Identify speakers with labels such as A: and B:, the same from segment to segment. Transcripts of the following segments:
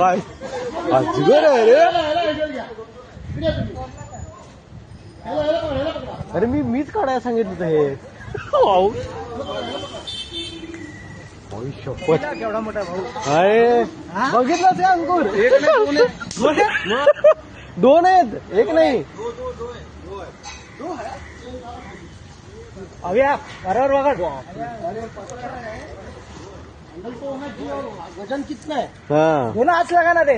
A: अजगर आहे रे. अरे मीच काढायला सांगितलं होतं हे. शपथ केवढा मोठा भाऊ. अरे बघितलं ते अंकुर. दोन आहेत, एक नाही. अव्या बरोबर बघा. वजन कितना है? हाँ दोनों हाथ लगाना दे.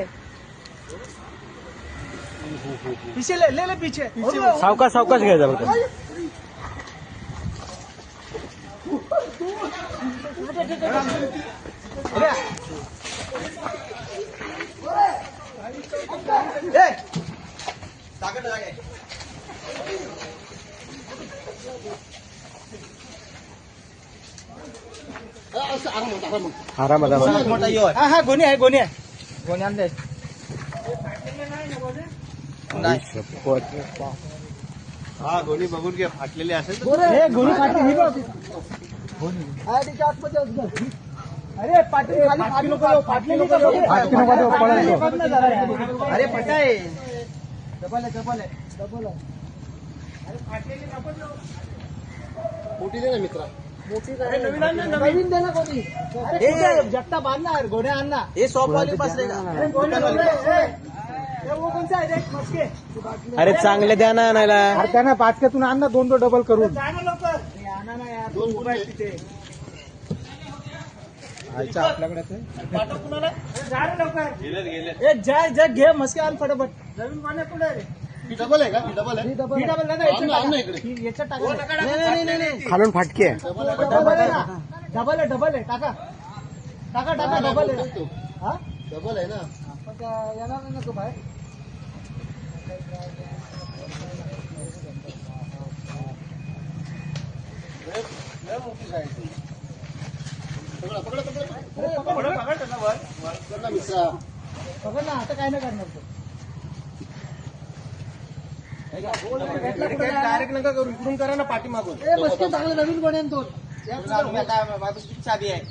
A: पीछे ले पीछे. सावकाश सावकाश घ्यायचा बघा. आरामात हा गोणी आहे गोणी आणले. हा गोणी बघून घे फाटलेली असेल. गोणी फाटली. अरे पाटील खाली फाटलेली. अरे फटाय डबल आहे. अरे फाटलेली मोठी दे ना मित्रा. नवीन दे ना कोणी. जगता बांधणार घोड्या आणणार. हे शॉपवाली बसले का? अरे चांगले द्या ना आणायला. अरे त्यांना पाचक्यातून आण ना. दोन डबल करून आणा ना यार. दोन मोबाईल तिथे आपल्याकडे लवकर. जा घे मस्के आण फटाफट. नवीन पाण्या कुठे डबल आहे का? डबल आहे. याच्यात टाका. नाही खालून फाटके. डबल आहे टाका डबल आहे. हा डबल आहे ना. येणार नाही ना तो बाहेर. पकड ना आता काय नाही करणार तो. डायरेक्ट नका करू. इकडून करा ना पाठी मागून. चांगलं नवीन कोण तो साधी आहे.